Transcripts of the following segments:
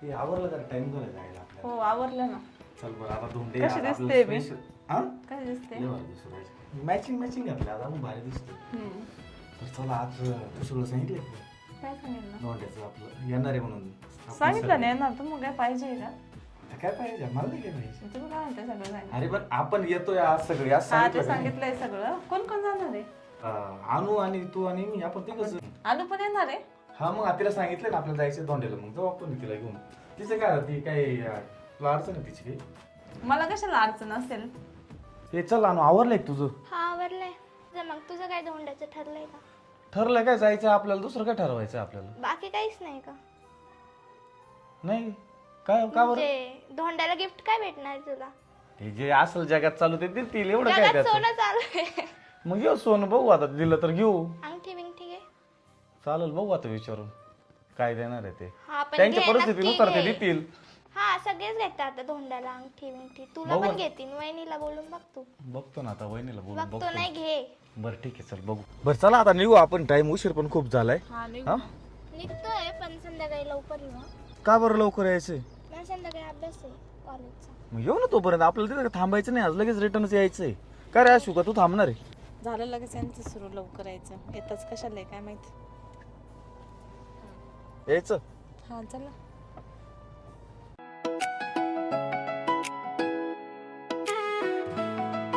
ते आवरलं का टाइम झाला जायला आपल्याला. हो आवरलं ना. चल बरं आता धुंडे कशी आता आपलं दिसते मी? special- हा काय दिसते? मॅचिंग मॅचिंग घातलं आता मग भारी दिसतो. तर चला आज तू सगळं सांगितलं का? काय सांगितलं? धोंड्याचं आपलं येणार आहे म्हणून आपण सांगितलं सगळे- नाही ना तू, मग काय पाहिजे का? आता काय पाहिजे मला नाही काय पाहिजे. तुम्ही काय म्हणते सगळं सांगितलं? अरे पण आपण येतोय आज सगळे आज हा ते सांगितलं का नाही? सांगितलंय सगळं. कोण कोण जाणार आहे? अनु आणि तू आणि मी आपण ते कसं आलू पण येणार आहे? हा मग तिला सांगितलं ना आपल्याला जायचं धोंड्याला मग जाऊ आपण तिला घेऊन. तिचं काय ती काय तुला अडचण आहे तिची काही? मला कशाला अडचण असेल? हे चल अनु आवरलंय का तुझं? हा आवरलंय. मग तुझं काय धोंड्याचं ठरलंय का? ठरलंय काय जायचं आपल्याला दुसरं काय ठरवायचं आपल्याला? बाकी काहीच नाही का? नाही काय का बरं? म्हणजे धोंड्याला गिफ्ट काय भेटणार तुला? हे जे असल जगात चालू ते देतील एवढं काय जगात त्याचं. सोनं चालू आहे. मग घेऊ सोनं बघू आता दिलं तर घेऊ. अंगठी बिंगठी घे. चालेल बघू आता विचारून काय देणार आहे ते हा पण त्यांच्या घे, परिस्थितीनुसार नक्की ते घे. देतील. हा सगळेच घेतात आता धोंड्याला अंगठी बिंगठी. तुला बघू. पण घेतील. वहिनीला बोलून बघ तू. बघतो ना आता वहिनीला बोलून बघतो बघतो. नाही घे. बरं ठीक आहे चल बघू. बरं चला आता निघू आपण टाइम उशीर पण खूप झालाय. हा हा निघतोय पण संध्याकाळी लवकर येऊ. का बरं लवकर यायचंय? मला संध्याकाळी अभ्यास आहे कॉलेजचा. मग येऊ ना तोपर्यंत आपल्याला तिथे थांबायचं नाही आज लगेच रिटर्नच यायचंय. काय रे अशू का तू थांबणार आहे? झालं लगेच यांचं सुरू लवकर यायचं. येतच कशाला आहे काय माहिती. यायचं हा चला.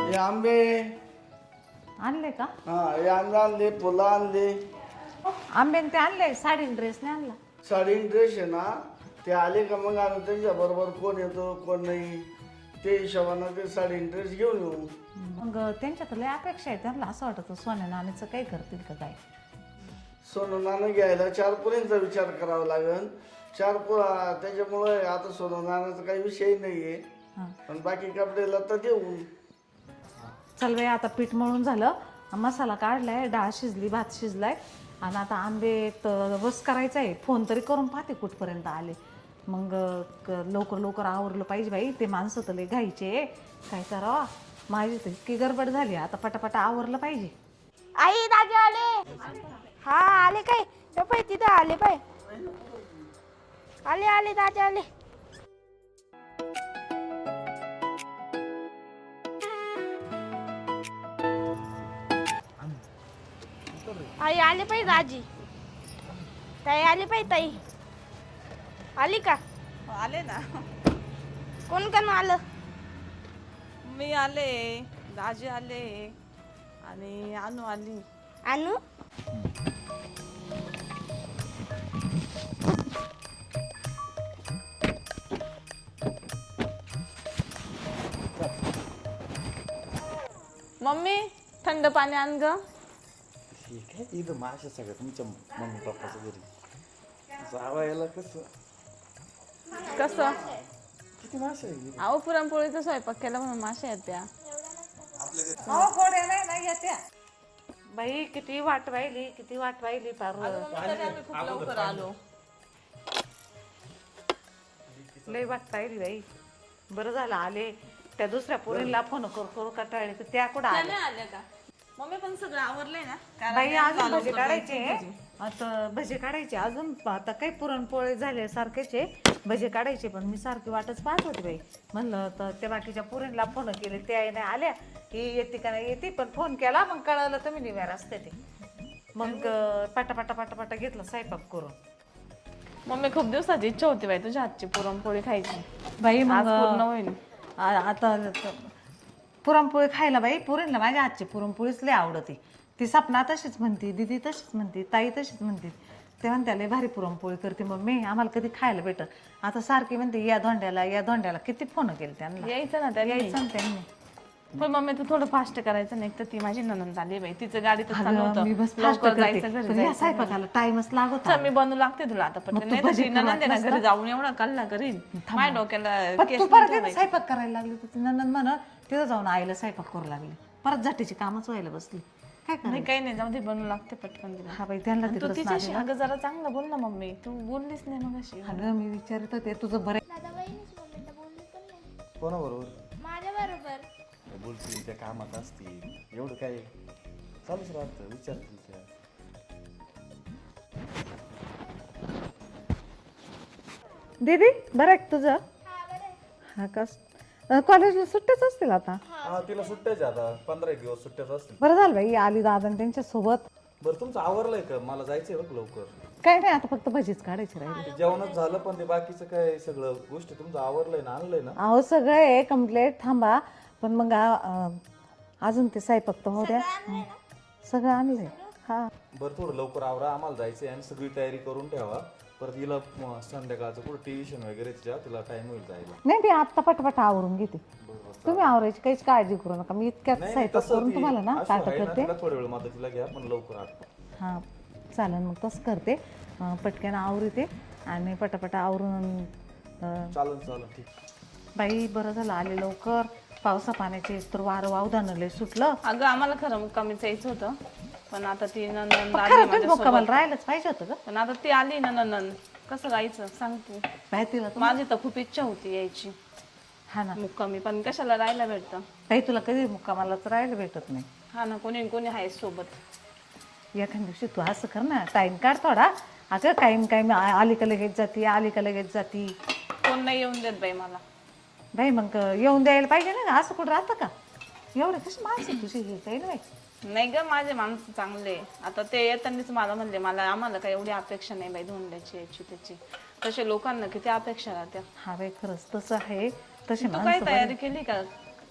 हे आंबे आणले का? हा हे आंबे आणले फुलं आणले आंबे ते आणले. साडी ड्रेस नाही आणला. साडी ड्रेस आहे ना ते आले का मग आम्ही त्यांच्या बरोबर कोण येतो कोण नाही ते हिशोबानं ते साडी ड्रेस घेऊन येऊ. मग त्यांच्यात लय अपेक्षा आहे. त्यांना असं वाटतं सोन्या नाण्याचं काही करतील का काय. सोनं नाणं घ्यायला 4 पोरींचा विचार करावा लागेल. 4 त्याच्यामुळे आता सोनं नाण्याचा काही विषय नाहीये. पण बाकी कपडेला तर देऊ. चल बाई आता पीठ मळून झालं. मसाला काढलाय. डाळ शिजली. भात शिजलाय. आणि आता आंबे रस करायचा आहे. फोन तरी करून पाहते कुठपर्यंत आले. मग लवकर लवकर आवरलं पाहिजे बाई. ते माणसं तर लय घाईचे. काय करावा माझी तर इतकी गडबड झाली. आता पटापटा आवरलं पाहिजे. आई दादा आले. हा आले काय? तो पाय तिथं आले पाय. आले आले दादा आले. आई आले पाय दाजी. ताई आली पाय ताई. आली का? आले ना. कोण कोण आलं? मी आले, दाजी आले आणि अनु आली. अनु मम्मी थंड पाणी आण ग. ठीक आहे इथं माशा सगळं तुमच्या मम्मी पप्पाच्या घरी जावायला कसं कसं? किती माशा आहे? अहो पुरणपोळीचा स्वयंपाक केला म्हणून माश्या आहेत त्या. हो गोड्या नाही ना येत्या. बाई किती वाट राहिली. किती वाट राहिली पार. आम्ही खूप लवकर आलो. लय वाट राहिली बाई. बरं झालं आले. त्या दुसऱ्या पोरींना फोन करू कटाळले तर त्या कुठं त्या आल्या. नाही आल्या का? मम्मी पण सगळं आवरलंय ना? कारण बाई आम्ही अजून आलो भजे लवकर काढायचे. जायचं. आता भजे काढायचे अजून. आता काही पुरणपोळे झाले सारखेचे भजे काढायचे. पण मी सारखी वाटच पाहत होते बाई. म्हणलं तर त्या बाकीच्या पुरींना फोन केले. त्या नाही आल्या की येते का नाही येते. पण फोन केला मग कळलं तर मी निव्या असते ते. मग पाटा पाटा घेतलं स्वयंपाक करून. मम्मी खूप दिवसाची इच्छा होती बाई तुझ्या हातची पुरणपोळी खायची. बाई आज मग पूर्ण होईल. आता पुरणपोळी खायला बाई पुरींना माझ्या हातची पुरणपोळीच लय आवडते. ती सपना तशीच म्हणते. दीदी तशीच म्हणते. ताई तशीच म्हणते. ते म्हणते लय भारी पुरणपोळी करते मम्मी. आम्हाला कधी खायला भेटत. आता सारखी म्हणते या धोंड्याला किती फोन केले त्यांना. यायचं ना त्यांनी. यायचं ना त्यांनी. पण मम्मी तू थोडं फास्ट करायचं नाही तर ती माझी ननंद आली बाई. तिचं गाडी तर चालू अगं, मी बस होतं. फास्ट लवकर करते. जायचं घरी पण या जायचं. स्वयंपाकाला टाइमच लागत. चल मी बनवू लागते तुला आता पटकन. तू नाही तर भजी ती ननंद आहे ना खात घरी जाऊन एवढा कल्ला करीन माझ्या डोक्याला पण केस तू नाही परत ठेवायचे. स्वयंपाक करायला लागली तर ती नंदन म्हण तिथं जाऊन आईला स्वयंपाक करू लागली. परत झटीची कामच व्हायला बसली. काय नाही करायचं. काही नाही जाऊ दे बनवू लागते पटकन तिला. हा बाई त्यांना तू तिकडंच तिच्याशी नादी. अगं जरा चांगलं बोल ना मम्मी. तू बोललीच नाही मग अशी. अगं मी विचारत होते तुझं बरं. दादा वहिनीच मम्मीला बोलली पण नाही. कोणाबरोबर माझ्या बरोबर. बोलतील त्या कामात असतील एवढं काय चालूच राहतं विचारतील त्या. दीदी बरं आहे का तुझं हा का कॉलेजला सुट्ट्याच असतील आता हा तिला सुट्ट्याच आहे आता 15 दिवस सुट्ट्याच असतील. बरं झालं बाई आली दादा आणि त्यांच्या सोबत बरं तुमचं आवरलंय का? मला जायचंय बघ लवकर. काय नाही आता फक्त भजीच काढायची राहिली ते जेवणच झालं पण ते बाकीचं काय सगळं गोष्टी तुमचं आवरलंय ना आणलंय ना? अहो सगळं आहे कम्प्लीट थांबा पण मग अजून ते स्वयंपाक तर होऊ द्या सगळं आणलंय हा बरं थोडं लवकर आवरा आम्हाला जायचंय आणि सगळी तयारी करून ठेवा. परत हिला संध्याकाळचं कुठं ट्युशन वगैरे तिला टाइम होईल जायला. नाही मी आत्ता पटपट आवरून घेते तुम्ही आवरायची काहीच काळजी करू नका मी इतक्यात नाही, स्वयंपाक तसं करून ती तुम्हाला ना अशी ताटं आहे ना, करते तिला थोड्या वेळ मदतीला घ्या पण लवकर आठ. हां चालेल मग तसं करते पटकन आवरते आणि पटापट आवरून चालन ठीक. बाई बरं झालं आले लवकर पावसा पाण्याचे तर वारं वावदानं लय सुटलं अगं आम्हाला खरं मुक्कामीच यायचं होतं पण आता ती नंदन आली खरं माझ्यासोबत. मुक्कामाला राहायलाच पाहिजे होतं ग पण आता ती आली ना नंदन कसं जायचं सांग तू. बाई तिला माझी तर खूप इच्छा होती यायची हा ना मुक्कामी पण कशाला राहायला भेटतं. बाई तुला कधी मुक्कामालाच राहायला भेटत नाही हा ना कोणी आहे सोबत. एखाद्या दिवशी तू असं कर ना टाइम काढ थोडा अगं काही मी आली का लगेच जाती आली का लगेच जाती कोण नाही येऊन देत बाई मला. बाई मग येऊन द्यायला पाहिजे ना असं कुठं राहतं का एवढे कशी माणसं तुझी हे काही नाही नाही ग माझे माणसं चांगले. आता ते येतानीच मला म्हणले आम्हाला काही एवढी अपेक्षा नाही बाई धोंड्याची याची त्याची. तसे लोकांना किती अपेक्षा राहत्या. हा बाई खरंच तसं आहे तसे तू काय तयारी केली का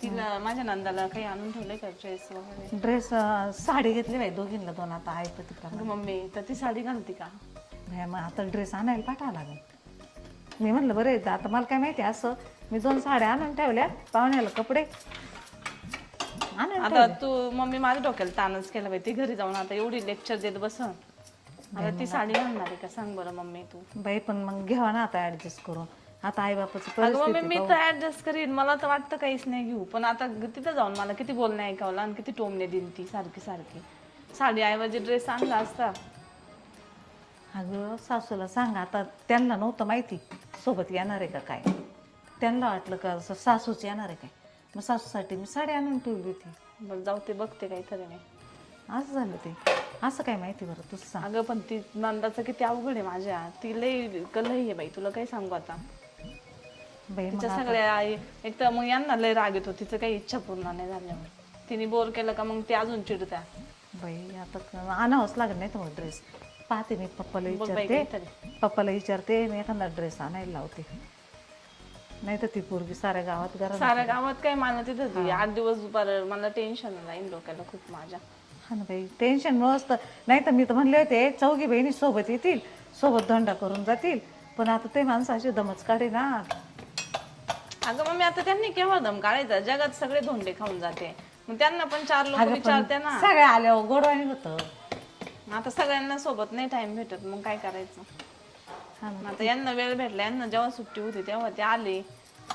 तिला माझ्या नंदाला काही आणून ठेवलंय का ड्रेस वगैरे. ड्रेस साडी घेतली बाई दोघींना दोन आता आहे तर तिकडं अगं मम्मी तर ती साडी घालती का. बाई मग आता ड्रेस आणायला पाठवावं लागेल मी म्हणलं बरं येतं आता मला काय माहिती असं मी 2 साड्या आणून ठेवल्या पाहुण्याला कपडे आणून आता तू मम्मी माझ्या डोक्याला ताणच केला बाई. ती घरी जाऊन आता एवढी लेक्चर देत बसन आता ती साडी घालणार आहे का सांग बरं मम्मी तू. बाई पण मग घ्यावा ना आता ऍडजस्ट करून आता आई बापाचं अगं मम्मी परिस्थिती मी तर ऍडजस्ट करीन मला तर वाटतं काहीच नाही घेऊ पण आता तिथं जाऊन मला किती बोलणं ऐकावलं आणि किती टोमणे दिली ती सारखी सारखी. साडी ऐवजी ड्रेस आणला असता. अगं सासूला सांगा आता त्यांना नव्हतं माहिती सोबत येणार आहे का काय त्यांना वाटलं का असं सासूच येणार आहे काय मग सासूसाठी मी साडी आणून ठेवली होती. बरं जाऊ ते बघते काहीतरी मी. असं झालं ते असं काय माहिती बरं तूच सांग अगं पण ती नंदाचं किती अवघड आहे माझ्या. ती लई कलही आहे बाई तुला काय सांगू आता. बाई मग तिच्या सगळ्या एक तर मग यांना लय राग येतो तिचं काही इच्छा पूर्ण नाही झाल्यावर. तिने बोर केलं का मग ते अजून चिडत्या. बाई आता आणावंच लागत नाही तर मग ड्रेस पाहते मी पप्पाला बघ बाई विचारते काहीतरी. पप्पाला विचारते मी एखादा ड्रेस आणायला लावते नाही तर ती पोरगी साऱ्या गावात घरात साऱ्या गावात काय मला तिथं होती 8 दिवस मला टेन्शन राहील डोक्याला खूप माझ्या. हा ना बाई टेन्शन नसतं नाही तर मी तर म्हणले होते 4घी बहिणी सोबत येतील सोबत धोंडा करून जातील पण आता ते माणसाची दमच काढे ना. अगं मम्मी आता त्यांनी केव्हा दम काढायचा जगात सगळे धोंडे खाऊन जाते मग त्यांना पण 4 लोक विचारते ना. सगळ्या आल्यावर गोडवाणी होतं आता सगळ्यांना सोबत नाही टाइम भेटत मग काय करायचं. हा ना आता यांना वेळ भेटला यांना जेव्हा सुट्टी होती तेव्हा ते आले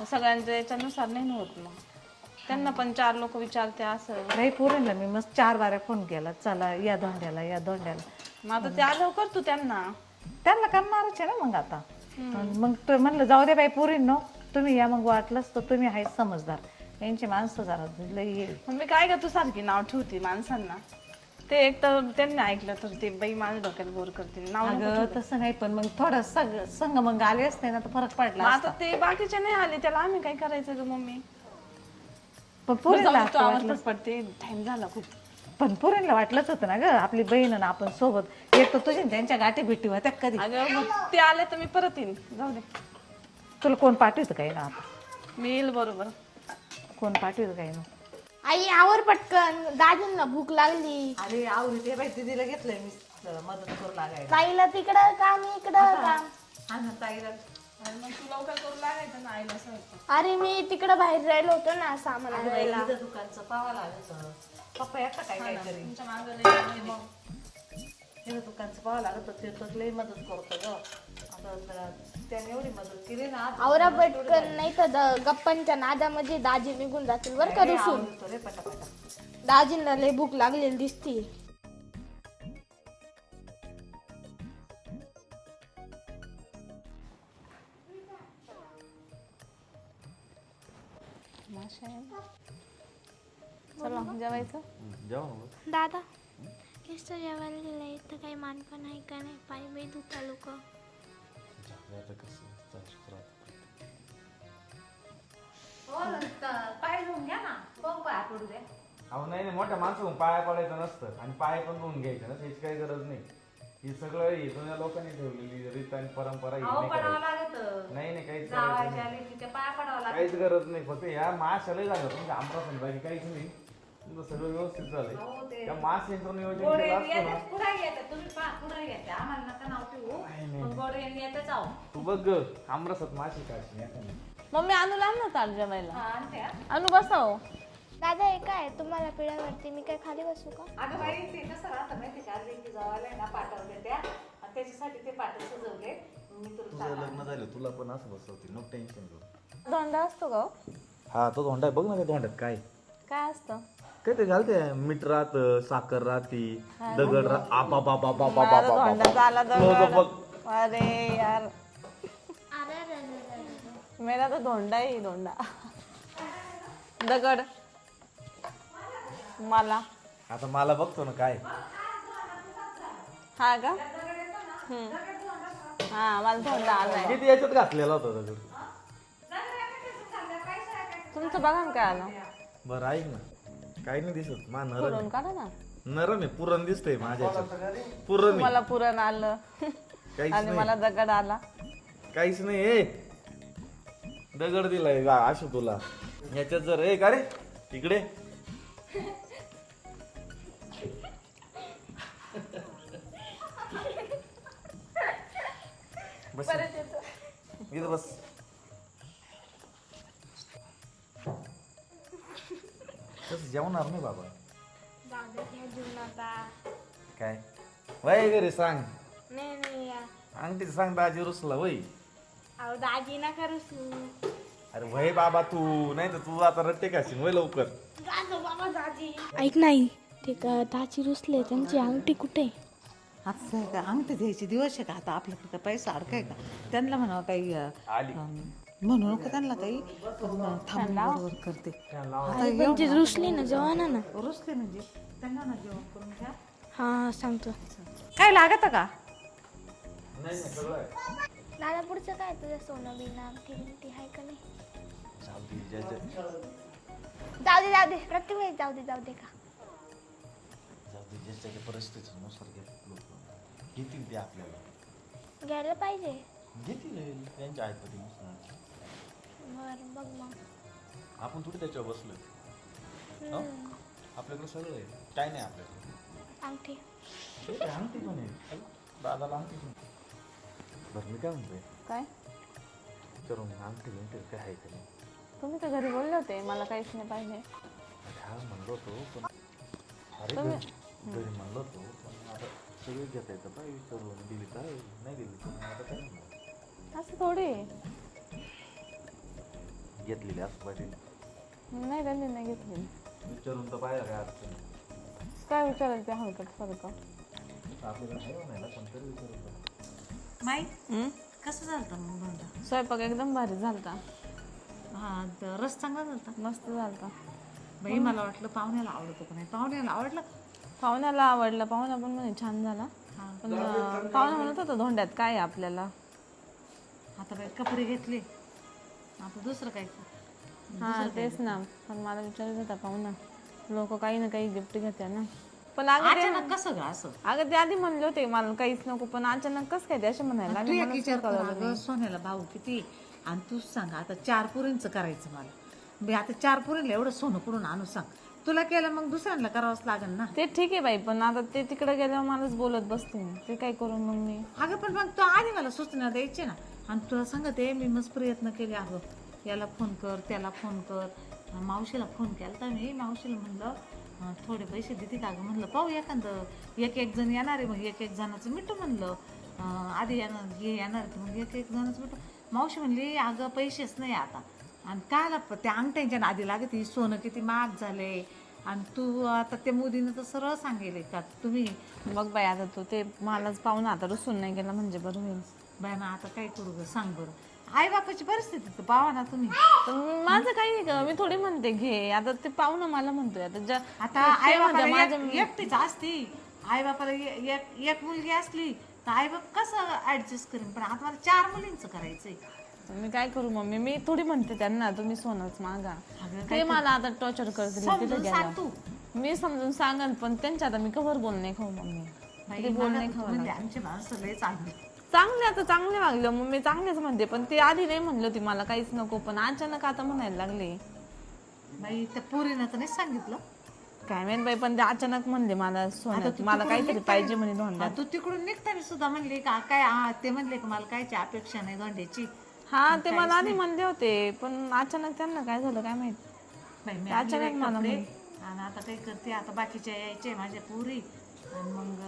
सगळ्यांच्या याच्यानुसार नाही होत मग त्यांना पण 4 लोक विचारते असं. नाही पोरींना मी मस्त 4 बाऱ्या फोन केला चला या धोंड्याला या धोंड्याला मग आता ते आल्यावर करतो त्यांना. त्यांना करणारच आहे ना मग आता मग म्हणलं जाऊ दे बाई पोरींनो तुम्ही या मग वाटलंच तर तुम्ही आहे समजदार यांची माणसं जरा लई येईल. मग मी काय का तू सारखी नाव ठेवते माणसांना. ते एक तर त्यांनी ऐकलं तर ते बाई माझ्या डोक्यात बोर करतील नाव नको अगं तसं नाही पण मग थोडं संग मग आले असते ना तर फरक मग पडला आता ते बाकीचे नाही आले त्याला आम्ही काय करायचं ग मम्मी. पण पोरींला तू आवाज पडते टाइम झाला खूप. पण पोरींला वाटलंच होतं ना ग आपली बहीण आणि आपण सोबत एक तर तुझी न त्यांच्या गाठी भेटी होत्या कधी अगं मग ते आले तर मी परत येईन जाऊ दे. तुला कोण पाठवतं काही ना आता मी येईल बरोबर. कोण पाठवतं काही ना आई आवर पटकन दाजींना भूक लागली. अरे आवडी ते बाई दिदीला घेतलंय मी मदत करू लागायला ताईला तिकडं काम इकडं काम. हा ना ताईला मग तू लवकर करू लागायचं ना आईला असं. अरे मी तिकडं बाहेर राहिलो होतो ना सामान आणायला. दुकानचं पावा लागत पप्पा एकटा काय काय करी तुमच्या मागं तिथं दुकानचं पावा लागत ते तर लई मदत करतो ग आता त्याने एवढी मदत केली ना आवरा पटकन नाही तर गप्पांच्या नादामध्ये दाजी निघून जातील बरं का रुसून. रे पटापटा दाजींना लय भूक लागलेली दिसती. चला जेवायचं. जेवा मग. दादा नुसतं जेवायला दिलंय तर काही मानपण आहे का नाही पाय बाई दुखा लोक. आता कसं अहो नाही नाही, मोठ्या माणसाहून पाया पडायचं नसतं आणि पाय पण धुवून घ्यायचं ना, त्याची काही गरज नाही. ही सगळं हे जुन्या लोकांनी ठेवलेली रीत आणि परंपरा ही नाही करायची. नाही नाही, काहीच करायचं नाही. काहीच गरज नाही. फक्त ह्या माशाला झालं तुमच्या आमचा बाकी काहीच नाही. तुमचं सगळं व्यवस्थित झालंय. त्या मास यंत्र नियोजन केलं असतं ना. तू बघ ग, आमरसात माशी काढशी एखादी. मम्मी आणू लाव ना ताट जेवायला. आणू बसाव. दादा हे काय तुम्हाला पिढ्यावरती मी काय खाली बसू का? अगं बाई ते कसं राहतं माहिती का, लेकी जावायला ना पाठवले त्या आणि त्याच्यासाठी ते पाठ सजवले. मी तुला तुझं लग्न झालं तुला पण असं बसवते, नो टेन्शन घेऊ. धोंडा असतो का हो? हा तो धोंडा आहे, बघ ना त्या धोंड्यात काय काय असतं? काय ते घालते, मीठ राहत, साखर राहती, दगड राहत. आपा बाबा बाबा माझा धोंडा झाला दगड. बघ. अरे यार, अरे अरे अरे अरे. मेरा तो धोंडा ही धोंडा. दगड मला. आता मला बघतो ना काय. हा का? हा, मला धोंडा आलाय. किती याच्यात घातलेला होता दगड. तुमचं बघा ना काय आलं. बरं ऐक ना, काही नाही दिसत. मा नरम पुरण काढा ना. नरम आहे, पुरण दिसतंय माझ्या याच्यात. पुरण आहे. मला पुरण आलं काहीच आणि नाही. मला दगड आला. काहीच नाही. ए दगड दिलाय का आशू तुला ह्याच्यात जर. ए का रे इकडे. बस इथं बस. तसं जेवणार नाही बाबा. जाऊ दे घ्या जेवण आता. काय वय घरी सांग. नाही नाही या. अंगठी सांग दाजी रुसला वय. अहो दाजी नका रुसू. अरे वय बाबा तू, नाही तर तू आता रट्टे खाशील वय लवकर. बाबा दाजी. ऐक नाही ते का दाजी रुसले, त्यांची अंगठी कुठे? आता का अंगठी द्यायचे दिवस आहे का? आता आपल्याकडे पैसा अडकाय का? त्यांना म्हणावं काही आली. म्हणू नको त्यांना काही. थांबल्यावर करते. पण ते रुसले ना, जेवण ना. रुसले म्हणजे त्यांना ना जेवण करून घ्या. हा सांगतो. काय लागत का? नाही नाही सगळं आहे. दादा पुढचं काय तुझं सोनं बिना अंगठी बिंगठी आहे का नाही? जाऊ दे, जाऊ दे प्रत्येक वेळेस जाऊ दे का? ज्याच्या परिस्थितीनुसार घेतात लोक. घेतील ते आपल्याला. घ्यायला पाहिजे. घेतील त्यांच्या ऐपतीनुसार. बरं बघ मग. आपण थोडी त्याच्यावर बसलोय. हो? आपल्याकडे सगळं आहे. काय नाही आपल्याकडे. अंगठी. ते काय अंगठी पण आहे. दादाला अंगठी पण. बरं मी काय म्हणतोय, काय? विचारून अंगठी बिंगठी काय आहे का नाही. तुम्ही तर घरी बोलले होते मला काहीच नाही पाहिजे. हा म्हणलो होतो पण. अरे घरी म्हणलो होतो पण आता सगळे घेता येतं काय विचारून. दिली काय नाही दिली तर आता काय म्हणणार. असं थोडी. घेतलेली असं पाहिजे. नाही त्यांनी नाही घेतली. विचारून तर पाहिजे काय अडचण. काय विचारायचं ते हलकट सारखं. आपल्याला नाही म्हणायला पण तरी विचारून. माई कसं झालं मग धोंडा? स्वयंपाक एकदम भारी झालता. हा रस चांगला झालता. मस्त झालता. बाई मला वाटलं पाहुण्याला आवडतो का नाही. पाहुण्याला आवडलं. पाहुण्याला आवडला. पाहुणा पण म्हणे छान झाला. पण पाहुणा म्हणत होता धोंड्यात काय आहे आपल्याला. आता बाई कपडे घेतले, आता दुसरं काय. हा तेच ना. पण मला विचारत होता पाहुणा, लोक काही ना काही गिफ्ट घेतात ना. पण अगं कसं ग असं? अगं ते आधी म्हणले होते मला काहीच नको, पण अचानक कसं काय ते असे म्हणायला तू एक विचार कर अगं, सोन्याला भाऊ किती. आणि तूच सांग आता 4 पोरींचं करायचं मला. मी आता 4 पोरीला एवढं सोनं कुठून आणू सांग. तुला केलं मग दुसऱ्यांना करावंच लागेल ना. ते ठीक आहे बाई, पण आता ते तिकडे गेल्यावर मलाच बोलत बसते मी. ते काय करून मग मी. अगं पण मग तू आधी मला सूचना द्यायची ना. आणि तुला सांगते मी मस्त प्रयत्न केले. अगं याला फोन कर, त्याला फोन कर. मावशीला फोन केला तर मी मावशीला म्हणलं थोडे पैसे देते का गं. म्हणलं पाहू एखादं. एक जण येणार आहे, मग एक जणाचं मिठू म्हणलं. आधी येणार हे येणार तर मग एक जणाचं मिठू. मावशी म्हणली अगं पैसेच नाही आता. आणि काय त्या अंगठ्यांच्या नादी लागते. सोनं किती महाग झाले. आणि तू आता ते मोदीनं तर सरळ सांगेल का तुम्ही. बघ बाई आता तू ते मलाच पाहून आता रुसून नाही गेला म्हणजे बरं होईल. बाय ना आता काय करू ग सांग बरं. आई बापाची परिस्थिती तर पाहा ना तुम्ही. माझं काही नाही का, मी थोडी म्हणते घे. आता ते पाहुणं मला म्हणतोय आता आई बापाला एकटीच असती. आई बापाला एक मुलगी असली तर आई बाप कसं ऍडजस्ट करेन. पण आता मला 4 मुलींचं करायचंय. मी काय करू मम्मी. मी थोडी म्हणते त्यांना तुम्ही सोनच मागा. ते मला आता टॉर्चर करतील तिथे समजून सांग तू. मी समजून सांगन पण त्यांच्या आता मी कवर बोल नाही खाऊ मम्मी किती बोल नाही खाऊ म्हणजे आमची माणसं लय चांगली. चांगले आता चांगले वागले मम्मी चांगलेच म्हणते पण ते आधी नाही म्हणलं होती मला काहीच नको पण अचानक आता म्हणायला लागले बाई त्या पोरीनं तर नाही सांगितलं. काय माहित बाई पण ते अचानक म्हणले मला सोन्यात मला काहीतरी पाहिजे म्हणे धोंड्यात. तू तिकडून निघताना सुद्धा म्हणले का काय ते म्हणले की मला कायची अपेक्षा नाही दोंड्याची. हा ते मला आधी म्हणले होते पण अचानक त्यांना काय झालं काय माहित. बाई मी अचानक आणले मला कपडे आणि आता काय करते आता बाकीच्या यायचे माझ्या पोरी आणि मग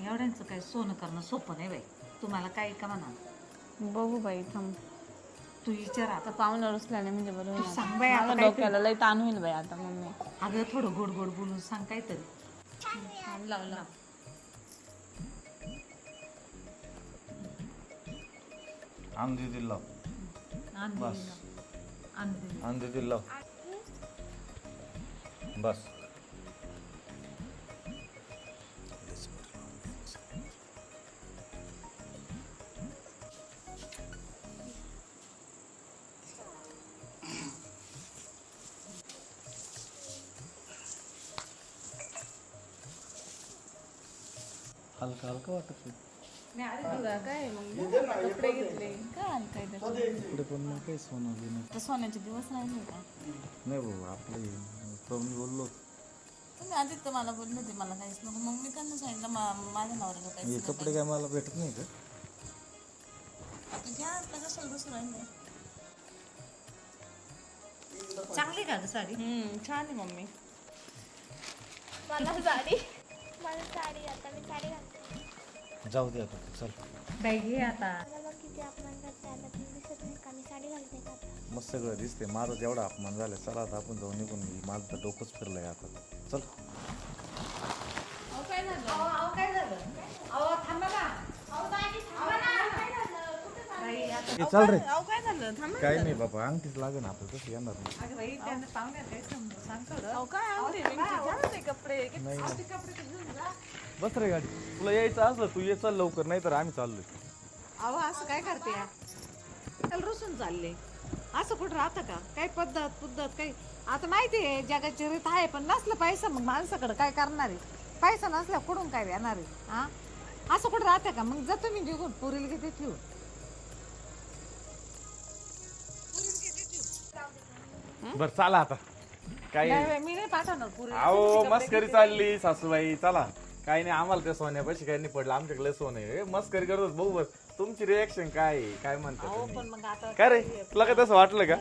एवढ्यांचं काय सोनं करणं सोपं नाही बाई. तुम्हाला काय का म्हणा बघू बाई थांब तू विचार आता. आता पाहुणा रुसल्याने म्हणजे बरोबर तू सांग बाई आता मला डोक्याला लई ताण होईल बाई आता मम्मी. अगं थोडं गोड गोड बोलून सांग काहीतरी. लावला आंधी दिला बस आंधी दिला बस. हलका हलका वाटत काय मग कपडे घेतले काय काय इकडे पण मग काही सोनं बिनं सोन्याचे दिवस राहिले का नाही भाऊ आपलं मी बोललो तुम्ही आधी तर मला बोलले होते मला काहीच नको मग मी त्यांना सांगितलं माझ्या नवऱ्याला हे काहीच कपडे काय मला भेटत नाही का? आता घ्या आता कशाला बसून राहिले. चांगली का ग साडी? छान आहे मम्मी. मला साडी आता मी साडी घालते. जाऊ दे आता चल. बाई घे आता. मला बघ किती अपमान करते आता तुम्ही दिसत नाही का मी साडी घालते का आता. मस्त सगळं दिसते माझं जेवढा अपमान झाला चला आता आपण जाऊन निघून घेऊ. माझं तर डोकंच फिरलंय आता चल. काय झालं? अहो थांबा ना. चल रे काय झालं थांब काय नाही बाबा अंगठीच लागेल ना आपलं कसं येणार नाही. अगं बाई त्यांना पाहुण्यात काय समजून सांग थोडं. काय आवडते घ्या ते कपडे बस रे गाडी तुला यायचं असलं तू ये चल लवकर नाही तर आम्ही चाललोय. अहो असं काय करते या? त्याला रुसून चालले असं कुठं राहतं का? काही पद्धत काही आता माहिती आहे जगाची रीत आहे पण नसलं पैसा मग माणसाकडे काय करणार आहे? पैसा नसल्या कुठून काय येणार आहे? हा असं कुठं राहतं का? मग जातो मी निघून पुरील किती ठेवू. बर चला आता काय नाही बाई, मी नाही पाठवणार पुरी. अहो मस्करी चालली सासूबाई चला. काही नाही आम्हाला त्या सोन्यापाशी काही नाही पडलं आमच्याकडे सोनं आहे. मस्करी करतोच भाऊ बस. तुमची रिएक्शन काय आहे? काय म्हणता अहो तुम्ही? पण मग आता काय रे तुला काय तसं वाटलं का?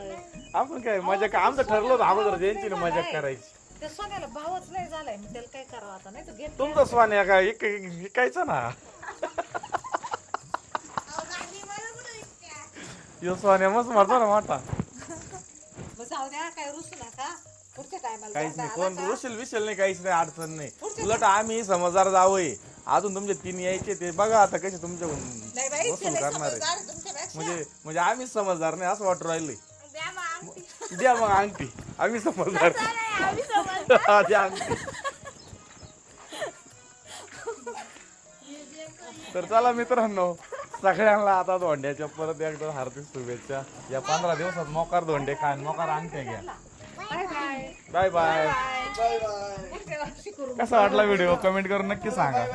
आपण काय मजा का आमचं ठरलं होतं अगोदर यांची ना मजा करायची. त्या सोन्याला भावच नाही झालाय मग त्याला काय करावं आता नाही तर घेत. तुमचा सोन्या काय विकायचं ना. यो सोन्या मस्त मारतो ना मोठा. मग जाऊ द्या काय रुसू नका पुढच्या टायमाला. काहीच नाही कोण रुशील विशील नाही काहीच नाही अडचण नाही. उलट आम्ही समजदार जावंय अजून तुमचे 3 यायचे ते बघा आता कसे तुमच्याकडून नाही बाई वसूल त्याला करणार आहे. समजदार तुमच्यापेक्षा. म्हणजे आम्ही समजदार नाही असं वाटू राहिले. द्या मग अंगठी. द्या मग अंगठी आम्ही समजदार. नाही, आम्ही समजदार. हा, द्या अंगठी. तर चला मित्रांनो सगळ्यांना आता धोंड्याच्या परत एकदा हार्दिक शुभेच्छा. या 15 दिवसात मोकार धोंडे खा मोकार अंगठ्या घ्या. Bye bye bye bye. Bye bye. पुढच्या वर्षी करू. कसा वाटला व्हिडिओ कमेंट करून नक्की सांगा.